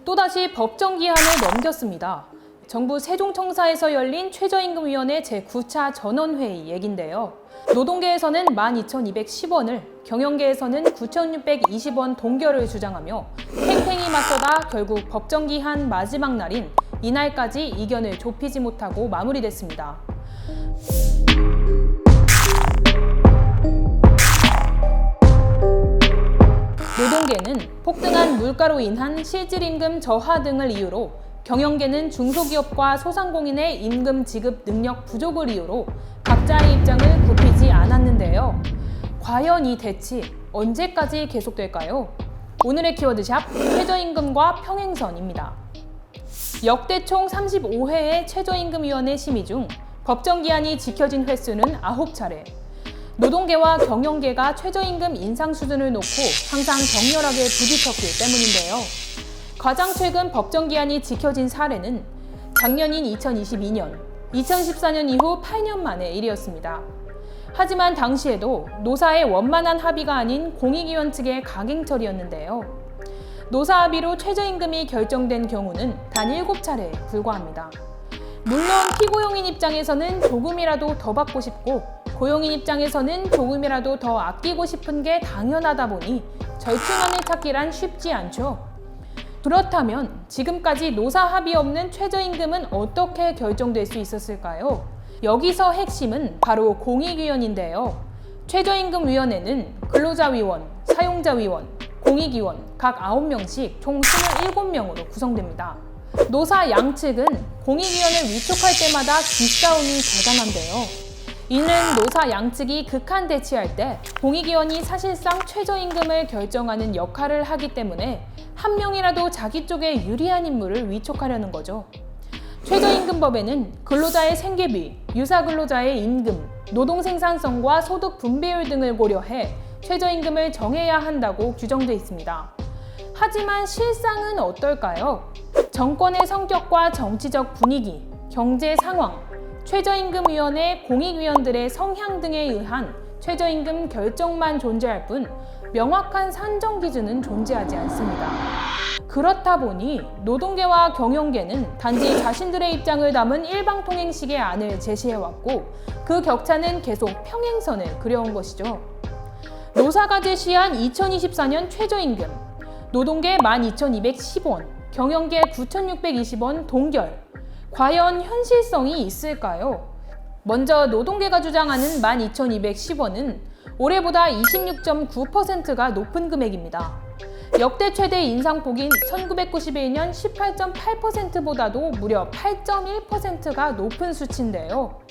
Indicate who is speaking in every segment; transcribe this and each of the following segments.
Speaker 1: 또다시 법정 기한을 넘겼습니다. 정부 세종청사에서 열린 최저임금위원회 제9차 전원회의 얘긴데요. 노동계에서는 12,210원을, 경영계에서는 9,620원 동결을 주장하며 팽팽히 맞서다 결국 법정 기한 마지막 날인 이날까지 이견을 좁히지 못하고 마무리됐습니다. 노동계는 폭등한 물가로 인한 실질임금 저하 등을 이유로, 경영계는 중소기업과 소상공인의 임금 지급 능력 부족을 이유로 각자의 입장을 굽히지 않았는데요. 과연 이 대치 언제까지 계속될까요? 오늘의 키워드샵 최저임금과 평행선입니다. 역대 총 35회의 최저임금위원회 심의 중 법정 기한이 지켜진 횟수는 9차례. 노동계와 경영계가 최저임금 인상 수준을 놓고 항상 격렬하게 부딪혔기 때문인데요. 가장 최근 법정 기한이 지켜진 사례는 작년인 2022년, 2014년 이후 8년 만의 일이었습니다. 하지만 당시에도 노사의 원만한 합의가 아닌 공익위원 측의 강행처리였는데요. 노사 합의로 최저임금이 결정된 경우는 단 7차례에 불과합니다. 물론 피고용인 입장에서는 조금이라도 더 받고 싶고, 고용인 입장에서는 조금이라도 더 아끼고 싶은 게 당연하다 보니 절충안을 찾기란 쉽지 않죠. 그렇다면 지금까지 노사 합의 없는 최저임금은 어떻게 결정될 수 있었을까요? 여기서 핵심은 바로 공익위원인데요. 최저임금위원회는 근로자위원, 사용자위원, 공익위원 각 9명씩 총 27명으로 구성됩니다. 노사 양측은 공익위원을 위촉할 때마다 기싸움이 대단한데요. 이는 노사 양측이 극한 대치할 때 공익위원이 사실상 최저임금을 결정하는 역할을 하기 때문에 한 명이라도 자기 쪽에 유리한 인물을 위촉하려는 거죠. 최저임금법에는 근로자의 생계비, 유사근로자의 임금, 노동 생산성과 소득 분배율 등을 고려해 최저임금을 정해야 한다고 규정돼 있습니다. 하지만 실상은 어떨까요? 정권의 성격과 정치적 분위기, 경제 상황, 최저임금위원회 공익위원들의 성향 등에 의한 최저임금 결정만 존재할 뿐 명확한 산정 기준은 존재하지 않습니다. 그렇다 보니 노동계와 경영계는 단지 자신들의 입장을 담은 일방통행식의 안을 제시해왔고, 그 격차는 계속 평행선을 그려온 것이죠. 노사가 제시한 2024년 최저임금, 노동계 12,210원, 경영계 9,620원 동결. 과연 현실성이 있을까요? 먼저 노동계가 주장하는 12,210원은 올해보다 26.9%가 높은 금액입니다. 역대 최대 인상폭인 1991년 18.8%보다도 무려 8.1%가 높은 수치인데요.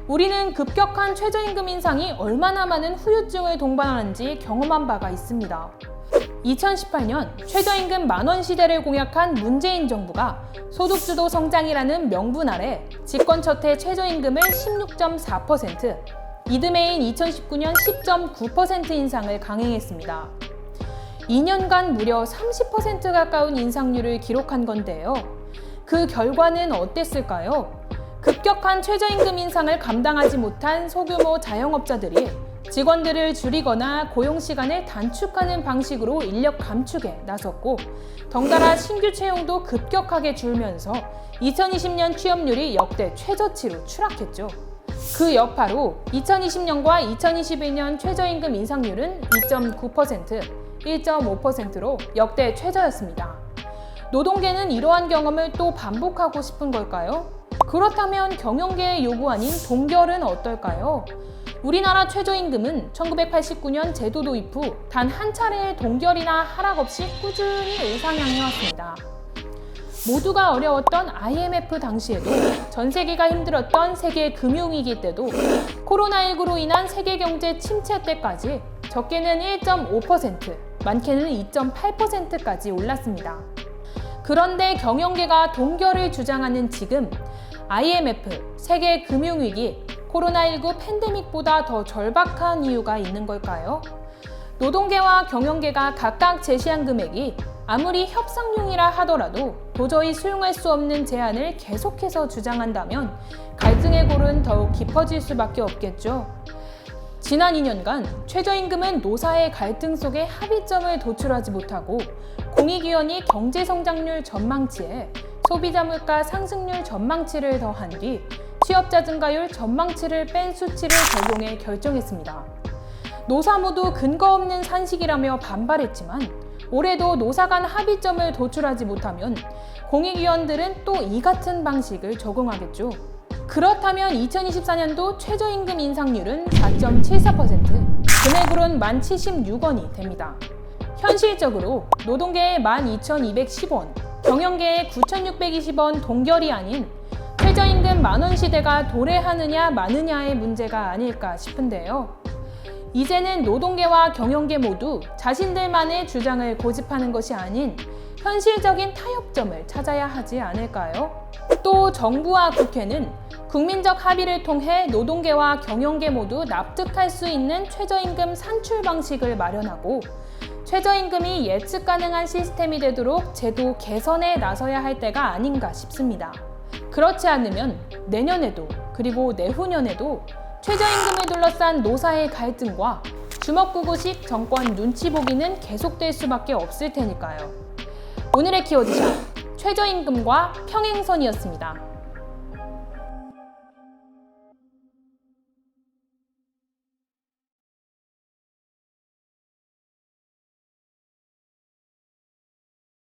Speaker 1: 우리는 급격한 최저임금 인상이 얼마나 많은 후유증을 동반하는지 경험한 바가 있습니다. 2018년 최저임금 만원 시대를 공약한 문재인 정부가 소득주도 성장이라는 명분 아래 집권 첫해 최저임금을 16.4%, 이듬해인 2019년 10.9% 인상을 강행했습니다. 2년간 무려 30% 가까운 인상률을 기록한 건데요. 그 결과는 어땠을까요? 급격한 최저임금 인상을 감당하지 못한 소규모 자영업자들이 직원들을 줄이거나 고용시간을 단축하는 방식으로 인력 감축에 나섰고, 덩달아 신규 채용도 급격하게 줄면서 2020년 취업률이 역대 최저치로 추락했죠. 그 여파로 2020년과 2021년 최저임금 인상률은 2.9%, 1.5%로 역대 최저였습니다. 노동계는 이러한 경험을 또 반복하고 싶은 걸까요? 그렇다면 경영계의 요구 아닌 동결은 어떨까요? 우리나라 최저임금은 1989년 제도 도입 후 단 한 차례의 동결이나 하락 없이 꾸준히 우상향해왔습니다. 모두가 어려웠던 IMF 당시에도, 전 세계가 힘들었던 세계 금융위기 때도, 코로나19로 인한 세계 경제 침체 때까지 적게는 1.5%, 많게는 2.8%까지 올랐습니다. 그런데 경영계가 동결을 주장하는 지금, IMF, 세계 금융위기, 코로나19 팬데믹보다 더 절박한 이유가 있는 걸까요? 노동계와 경영계가 각각 제시한 금액이 아무리 협상용이라 하더라도 도저히 수용할 수 없는 제안을 계속해서 주장한다면 갈등의 골은 더욱 깊어질 수밖에 없겠죠. 지난 2년간 최저임금은 노사의 갈등 속에 합의점을 도출하지 못하고 공익위원회 경제성장률 전망치에 소비자 물가 상승률 전망치를 더한 뒤 취업자 증가율 전망치를 뺀 수치를 적용해 결정했습니다. 노사 모두 근거 없는 산식이라며 반발했지만 올해도 노사 간 합의점을 도출하지 못하면 공익위원들은 또 이 같은 방식을 적용하겠죠. 그렇다면 2024년도 최저임금 인상률은 4.74%, 금액으로는 1,076원이 됩니다. 현실적으로 노동계의 12,210원, 경영계의 9,620원 동결이 아닌 최저임금 만원 시대가 도래하느냐 마느냐의 문제가 아닐까 싶은데요. 이제는 노동계와 경영계 모두 자신들만의 주장을 고집하는 것이 아닌 현실적인 타협점을 찾아야 하지 않을까요? 또 정부와 국회는 국민적 합의를 통해 노동계와 경영계 모두 납득할 수 있는 최저임금 산출 방식을 마련하고 최저임금이 예측 가능한 시스템이 되도록 제도 개선에 나서야 할 때가 아닌가 싶습니다. 그렇지 않으면 내년에도 그리고 내후년에도 최저임금을 둘러싼 노사의 갈등과 주먹구구식 정권 눈치 보기는 계속될 수밖에 없을 테니까요. 오늘의 키워드샷, 최저임금과 평행선이었습니다.